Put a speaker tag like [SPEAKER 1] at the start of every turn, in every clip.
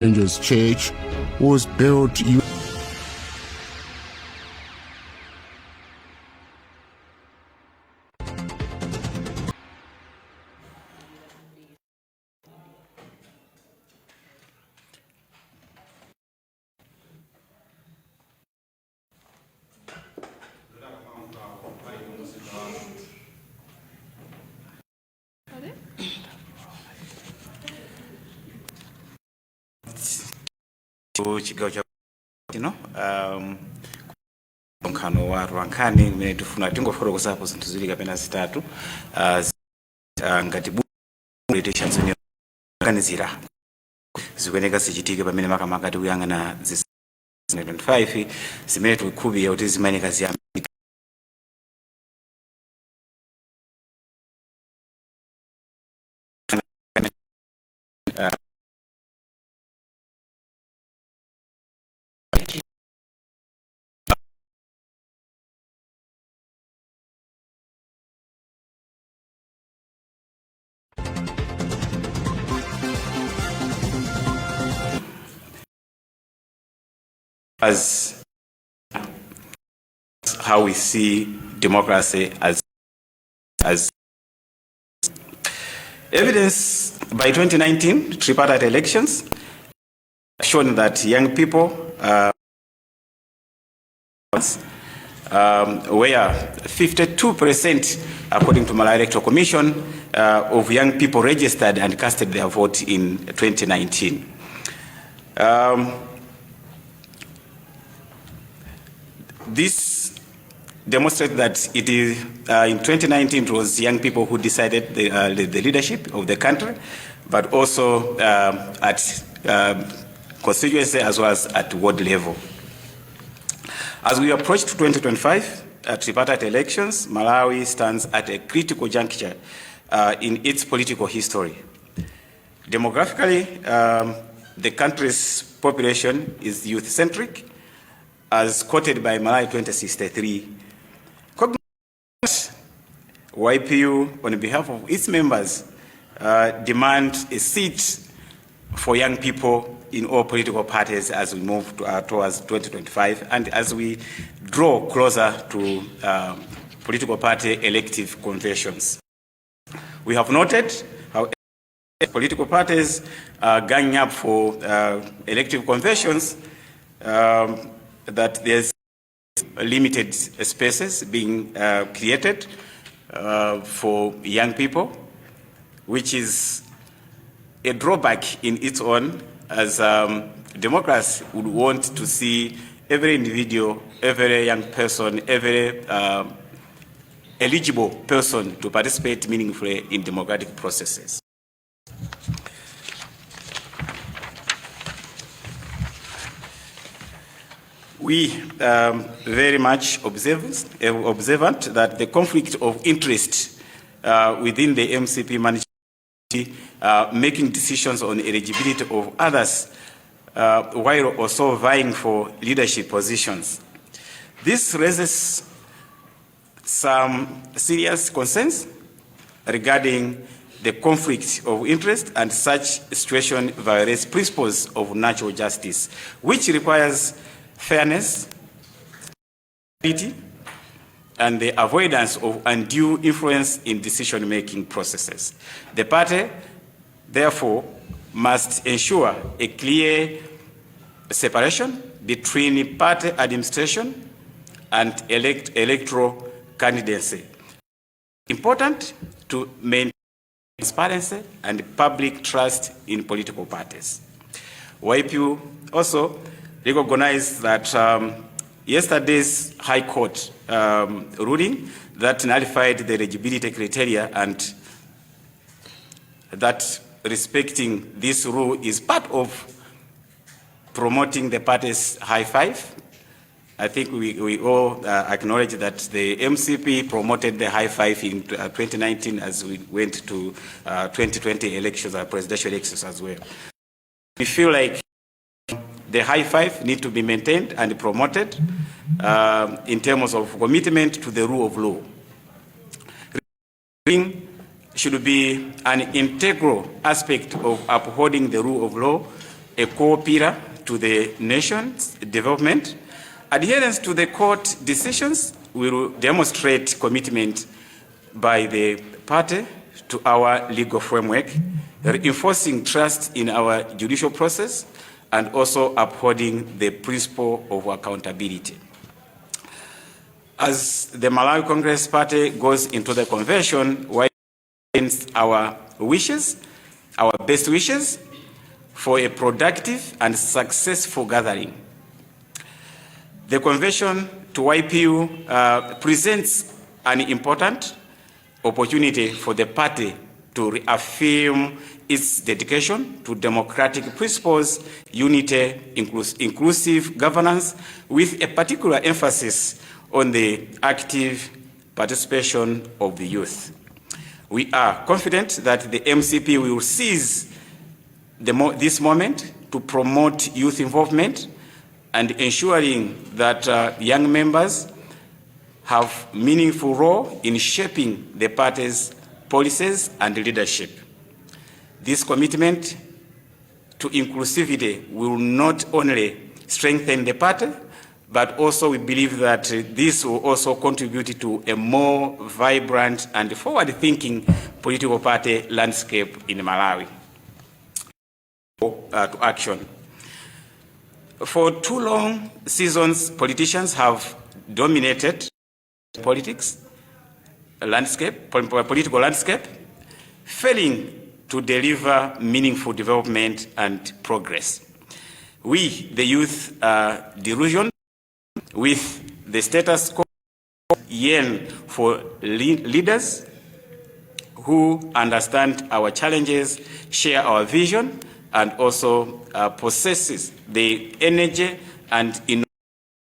[SPEAKER 1] Rangers Church was built
[SPEAKER 2] chigawo cha kino mkhano wa Rwankani mmene tifuna tingofotokozapo zinthu ziwiri kapena zitatu ngati politicians organizira zikuyeneka zichitike pamene makamaka tikuyang'ana 2025 zimene tikukhulupirira kuti zimayeneka ziyambike as how we see democracy as evidence by 2019 tripartite elections shown that young people where 52% according to Malawi Electoral Commission of young people registered and casted their vote in 2019. This demonstrates that it is in 2019 it was young people who decided the leadership of the country, but also at constituency as well as at ward level. As we approach to 2025 tripartite elections, Malawi stands at a critical juncture in its political history. Demographically, the country's population is youth-centric, as quoted by Malawi 2063. YPU, on behalf of its members, demand a seat for young people in all political parties as we move towards 2025 and as we draw closer to political party elective conventions. We have noted how political parties are ganging up for elective conventions, that there's limited spaces being created for young people, which is a drawback in its own, as democrats would want to see every individual, every young person, every eligible person to participate meaningfully in democratic processes. We very much observant that the conflict of interest within the MCP management, making decisions on eligibility of others while also vying for leadership positions. This raises some serious concerns regarding the conflict of interest, and such situation violates principles of natural justice, which requires fairness, equity, and the avoidance of undue influence in decision-making processes. The party, therefore, must ensure a clear separation between party administration and electoral candidacy. Important to maintain transparency and public trust in political parties. YPU also recognized that yesterday's High Court ruling that nullified the eligibility criteria, and that respecting this rule is part of promoting the party's high five. I think we all acknowledge that the MCP promoted the high five in 2019 as we went to 2020 elections, presidential elections as well. We feel like the high five need to be maintained and promoted in terms of commitment to the rule of law. Should be an integral aspect of upholding the rule of law, a core pillar to the nation's development. Adherence to the court decisions will demonstrate commitment by the party to our legal framework, reinforcing trust in our judicial process and also upholding the principle of accountability. As the Malawi Congress Party goes into the convention, our wishes, our best wishes for a productive and successful gathering. The convention to YPU presents an important opportunity for the party to reaffirm its dedication to democratic principles, unity, inclusive governance, with a particular emphasis on the active participation of the youth. We are confident that the MCP will seize this moment to promote youth involvement and ensuring that young members have meaningful role in shaping the party's policies and leadership. This commitment to inclusivity will not only strengthen the party, but also we believe that this will also contribute to a more vibrant and forward-thinking political party landscape in Malawi. To action. For too long seasons, politicians have dominated political landscape, failing to deliver meaningful development and progress. We, the youth, are delusional with the status quo, yearn for leaders who understand our challenges, share our vision, and also possesses the energy and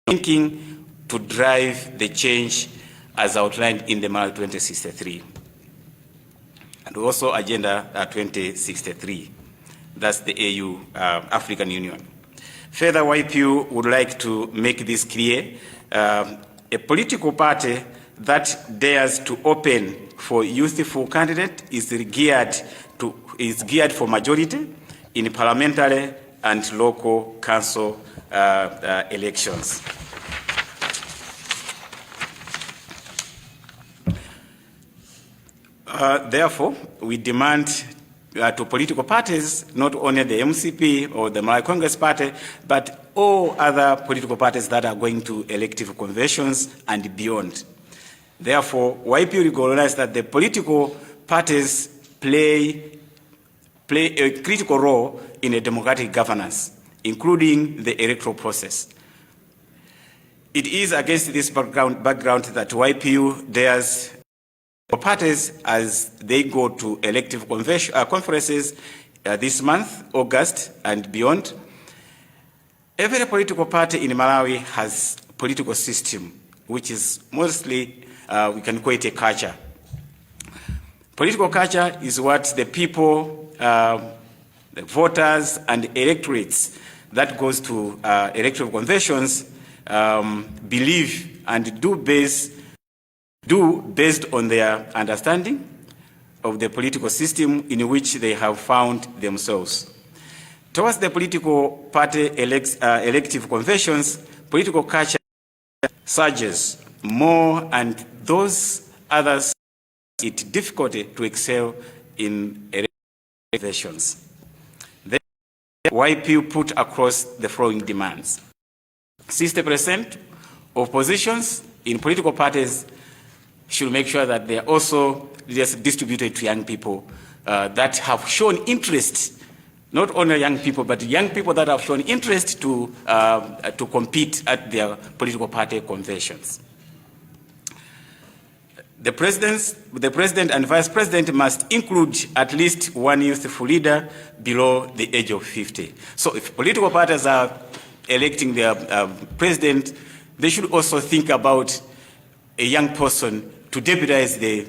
[SPEAKER 2] thinking to drive the change as outlined in the Malawi 2063 and also Agenda 2063. That's the AU, African Union. Further, YPU would like to make this clear. A political party that dares to open for youthful candidate is geared for majority in parliamentary and local council elections. Therefore, we demand to political parties, not only the MCP or the Malawi Congress Party, but all other political parties that are going to elective conventions and beyond. Therefore, YPU recognizes that the political parties play a critical role in a democratic governance, including the electoral process. It is against this background that YPU dares parties as they go to elective conferences this month, August, and beyond. Every political party in Malawi has a political system, which is mostly, we can call it a culture. Political culture is what the people, the voters and electorates that goes to electoral conventions believe and do based on their understanding of the political system in which they have found themselves. Towards the political party elective conventions, political culture surges more, and those others find it difficult to excel in conventions. The YPU put across the following demands. 60% of positions in political parties should make sure that they are also just distributed to young people that have shown interest, not only young people, but young people that have shown interest to compete at their political party conventions. The president and vice president must include at least one youthful leader below the age of 50. So if political parties are electing their president, they should also think about a young person to deputize the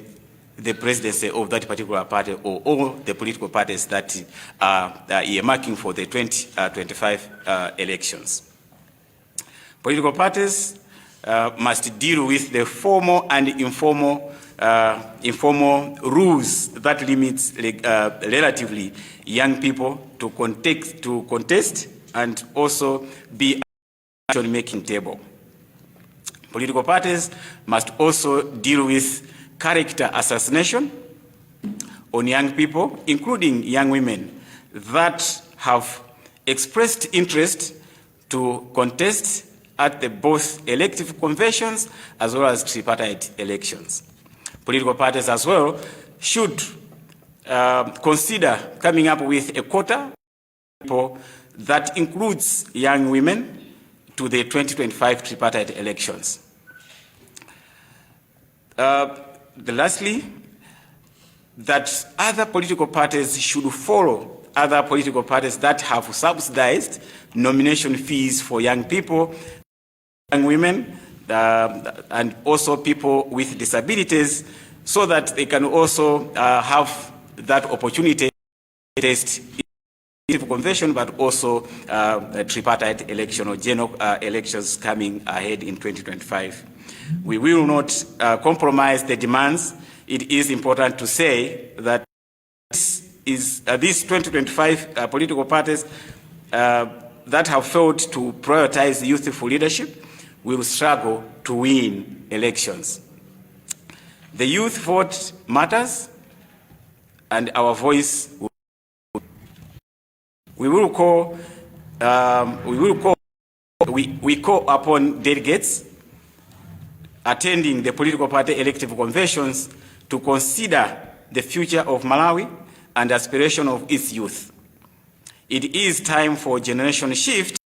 [SPEAKER 2] presidency of that particular party or all the political parties that are earmarking for the 2025 elections. Political parties must deal with the formal and informal informal rules that limits relatively young people to contest and also be at the decision-making table. Political parties must also deal with character assassination on young people, including young women that have expressed interest to contest at both elective conventions as well as tripartite elections. Political parties as well should consider coming up with a quota that includes young women to the 2025 tripartite elections. Lastly, that other political parties should follow other political parties that have subsidized nomination fees for young people, young women, and also people with disabilities, so that they can also have that opportunity to test convention, but also a tripartite election or general elections coming ahead in 2025. We will not compromise the demands. It is important to say that these 2025 political parties that have failed to prioritize youthful leadership will struggle to win elections. The youth vote matters, and our voice will. We call upon delegates attending the political party elective conventions to consider the future of Malawi and aspiration of its youth. It is time for generation shift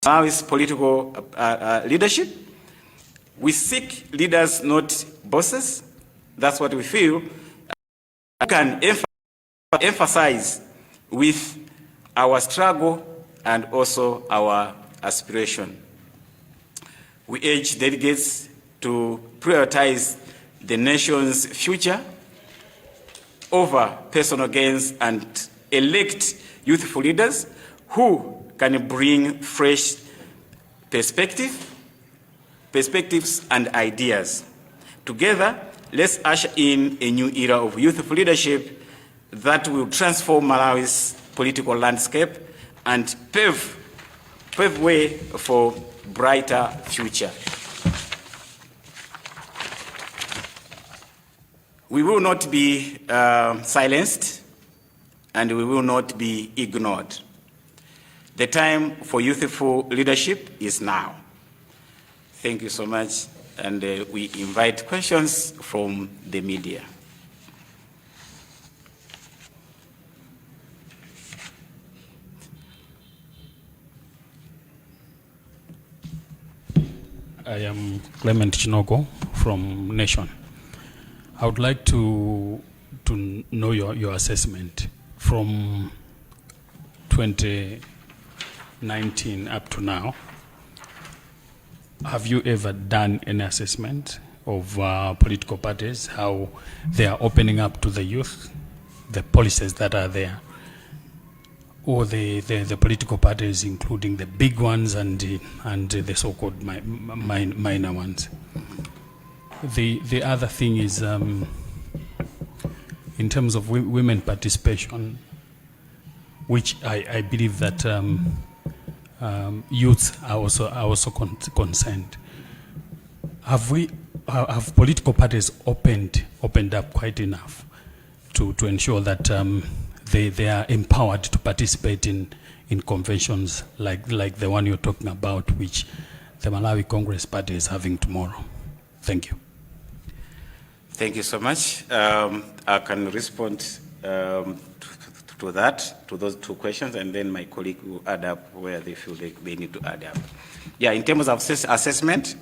[SPEAKER 2] in Malawi's political leadership. We seek leaders, not bosses. That's what we feel. We can emphasize with our struggle and also our aspiration. We urge delegates to prioritize the nation's future over personal gains and elect youthful leaders who can bring fresh perspectives and ideas. Together, let's usher in a new era of youthful leadership that will transform Malawi's political landscape and pave way for brighter future. We will not be silenced, and we will not be ignored. The time for youthful leadership is now. Thank you so much, and we invite questions from the media.
[SPEAKER 3] I am Clement Chinogo from Nation. I would like to know your assessment from 2019 up to now. Have you ever done any assessment of political parties, how they are opening up to the youth, the policies that are there, or the political parties, including the big ones and the so-called minor ones? The other thing is, in terms of women participation, which I believe that youths are also concerned. Have political parties opened up quite enough to ensure that they are empowered to participate in conventions like the one you're talking about, which the Malawi Congress Party is having tomorrow? Thank you.
[SPEAKER 2] Thank you so much. I can respond to those two questions, and then my colleague will add up where they feel they need to add up. Yeah, in terms of assessment,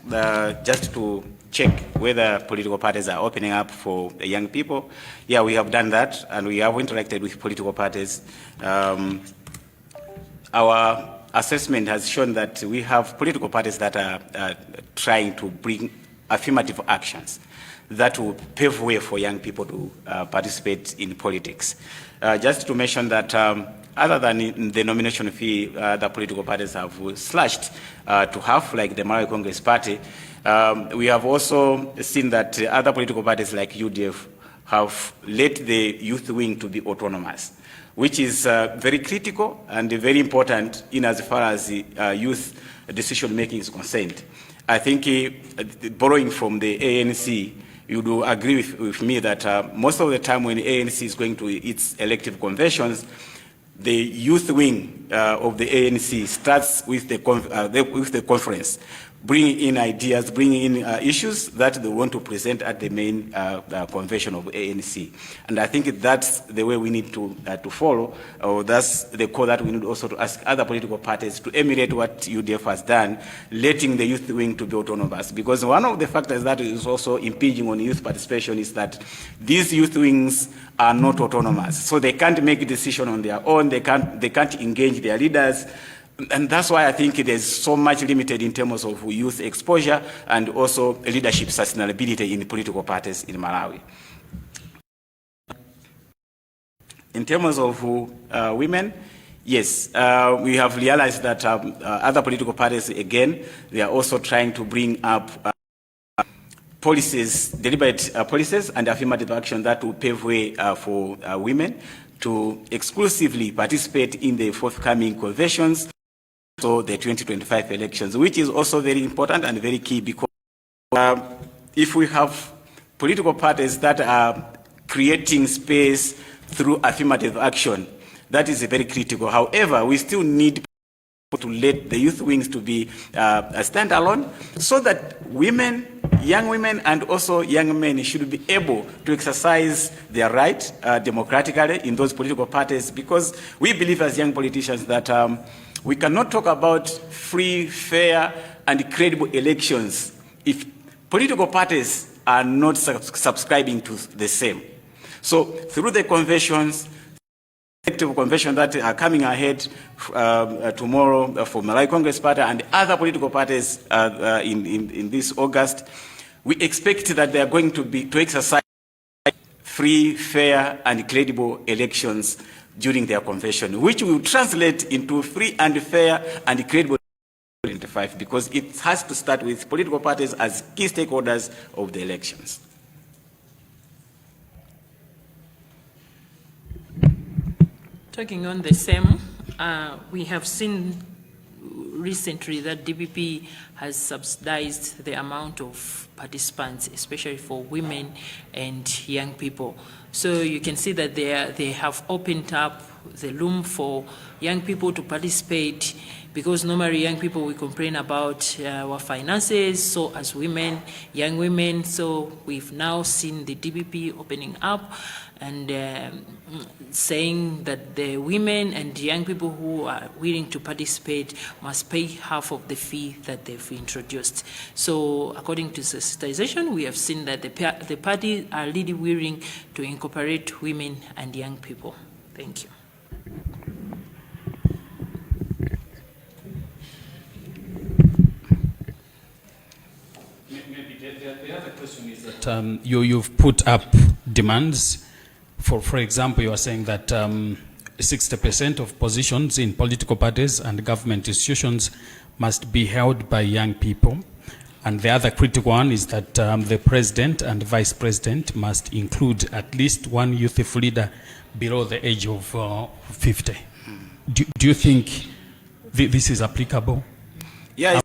[SPEAKER 2] just to check whether political parties are opening up for young people, yeah, we have done that, and we have interacted with political parties. Our assessment has shown that we have political parties that are trying to bring affirmative actions that will pave way for young people to participate in politics. Just to mention that other than in the nomination fee the political parties have slashed to half, like the Malawi Congress Party, we have also seen that other political parties like UDF have let the youth wing to be autonomous, which is very critical and very important in as far as youth decision-making is concerned. I think borrowing from the ANC, you do agree with me that most of the time when the ANC is going to its elective conventions, the youth wing of the ANC starts with the conference, bringing in ideas, bringing in issues that they want to present at the main convention of ANC. And I think that's the way we need to follow, or that's the call that we need also to ask other political parties to emulate what UDF has done, letting the youth wing to be autonomous. Because one of the factors that is also impinging on youth participation is that these youth wings are not autonomous. So they can't make a decision on their own, they can't engage their leaders. And that's why I think there's so much limited in terms of youth exposure and also leadership sustainability in the political parties in Malawi. In terms of women, yes, we have realized that other political parties, again, they are also trying to bring up policies, deliberate policies and affirmative action that will pave way for women to exclusively participate in the forthcoming conventions, so the 2025 elections, which is also very important and very key, because if we have political parties that are creating space through affirmative action, that is very critical. However, we still need to let the youth wings to be a standalone, so that women, young women and also young men should be able to exercise their right democratically in those political parties, because we believe as young politicians that we cannot talk about free, fair, and credible elections if political parties are not subscribing to the same. So through the conventions, elective convention that are coming ahead tomorrow for Malawi Congress Party and other political parties in this August, we expect that they are going to exercise free, fair, and credible elections during their convention, which will translate into free and fair and credible 2025, because it has to start with political parties as key stakeholders of the elections.
[SPEAKER 4] Talking on the same, we have seen recently that DPP has subsidized the amount of participants, especially for women and young people. So you can see that they have opened up the room for young people to participate, because normally young people, we complain about our finances. So as women, young women, so we've now seen the DPP opening up and saying that the women and young people who are willing to participate must pay half of the fee that they've introduced. So according to sensitization, we have seen that the party are really willing to incorporate women and young people. Thank you.
[SPEAKER 3] Maybe the other question is that you've put up demands. For example, you are saying that 60% of positions in political parties and government institutions must be held by young people. And the other critical one is that the president and vice president must include at least one youth leader below the age of 50. Do you think this is applicable?
[SPEAKER 2] Yeah.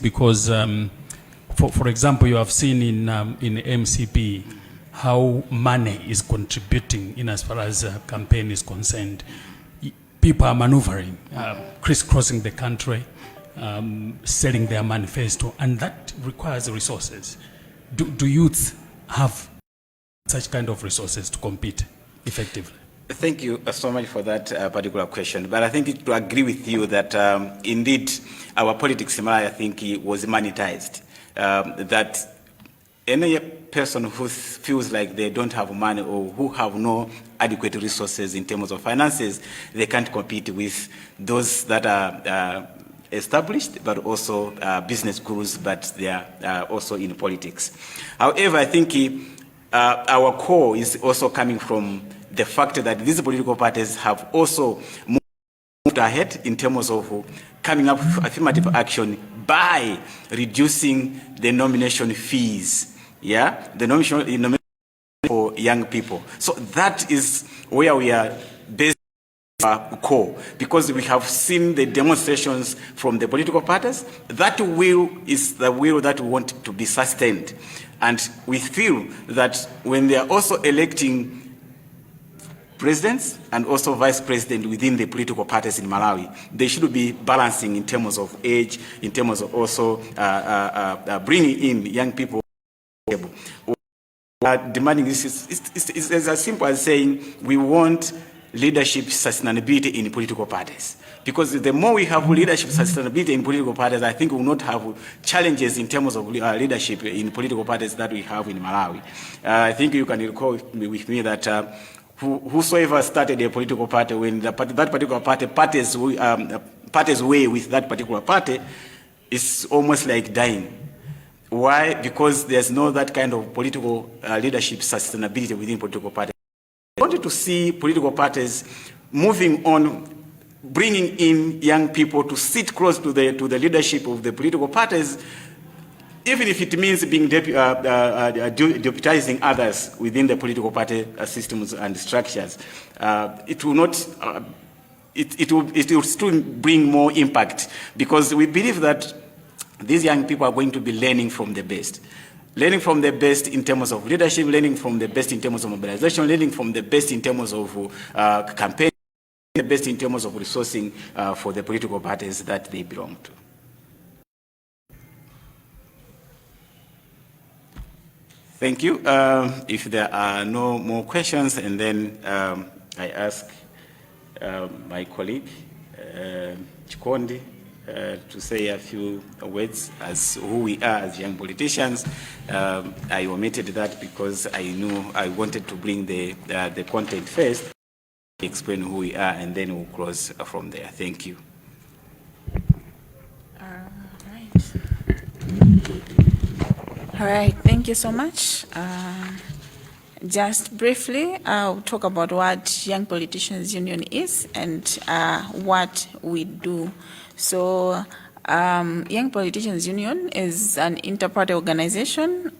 [SPEAKER 3] Because, for example, you have seen in MCP how money is contributing in as far as campaign is concerned. People are maneuvering, crisscrossing the country, selling their manifesto, and that requires resources. Do youth have such kind of resources to compete effectively?
[SPEAKER 2] Thank you so much for that particular question. But I think to agree with you that indeed our politics in Malawi, I think, was monetized. That any person who feels like they don't have money or who have no adequate resources in terms of finances, they can't compete with those that are established, but also business gurus, but they are also in politics. However, I think our core is also coming from the fact that these political parties have also moved ahead in terms of coming up with affirmative action by reducing the nomination fees, the nomination for young people. So that is where we are based core, because we have seen the demonstrations from the political parties. That will is the will that we want to be sustained. And we feel that when they are also electing presidents and also vice president within the political parties in Malawi, they should be balancing in terms of age, in terms of also bringing in young people. Demanding this is as simple as saying we want leadership sustainability in political parties. Because the more we have leadership sustainability in political parties, I think we will not have challenges in terms of leadership in political parties that we have in Malawi. I think you can recall with me that whosoever started a political party, when that particular party's way with that particular party is almost like dying. Why? Because there's no that kind of political leadership sustainability within political parties. I wanted to see political parties moving on, bringing in young people to sit close to the leadership of the political parties, even if it means being deputizing others within the political party systems and structures. It will not. It will still bring more impact, because we believe that these young people are going to be learning from the best. Learning from the best in terms of leadership, learning from the best in terms of mobilization, learning from the best in terms of campaigning, the best in terms of resourcing for the political parties that they belong to. Thank you. If there are no more questions, and then I ask my colleague, Chikondi, to say a few words as who we are as young politicians. I omitted that because I knew I wanted to bring the content first, explain who we are, and then we'll close from there. Thank you.
[SPEAKER 5] All right, thank you so much. Just briefly, I'll talk about what Young Politicians Union is and what we do. So, Young Politicians Union is an inter-party organization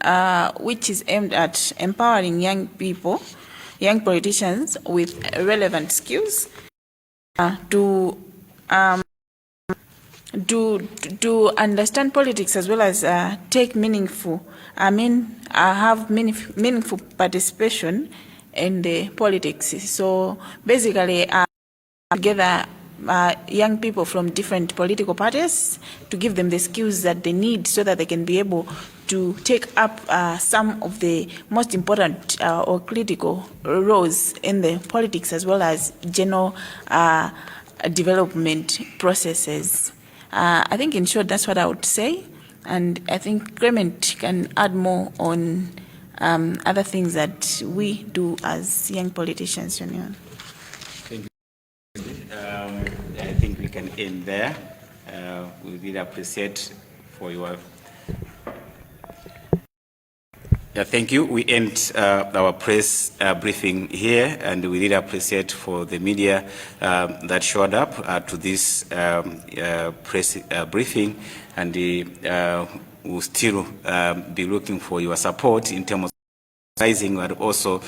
[SPEAKER 5] which is aimed at empowering young people, young politicians with relevant skills to understand politics, as well as take meaningful, have meaningful participation in the politics. So basically, together young people from different political parties to give them the skills that they need so that they can be able to take up some of the most important or critical roles in the politics, as well as general development processes. I think in short, that's what I would say. And I think Clement can add more on other things that we do as Young Politicians Union.
[SPEAKER 2] Thank you. I think we can end there. We really appreciate for your... thank you. We end our press briefing here, and we really appreciate for the media that showed up to this press briefing, and we'll still be looking for your support in terms of advising, but also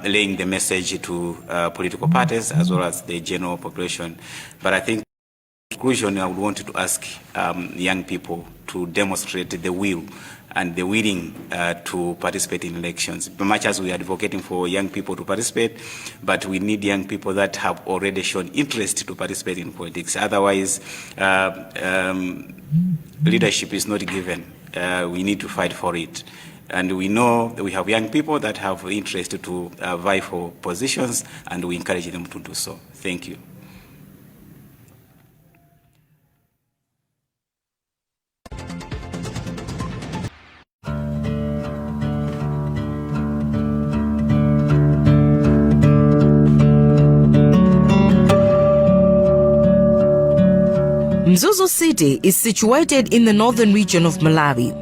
[SPEAKER 2] laying the message to political parties as well as the general population. But I think in conclusion, I would want to ask young people to demonstrate the will and the willing to participate in elections. Much as we are advocating for young people to participate, but we need young people that have already shown interest to participate in politics. Otherwise, leadership is not given. We need to fight for it. And we know that we have young people that have interest to vie for positions, and we encourage them to do so. Thank you.
[SPEAKER 6] Mzuzu City is situated in the northern region of Malawi.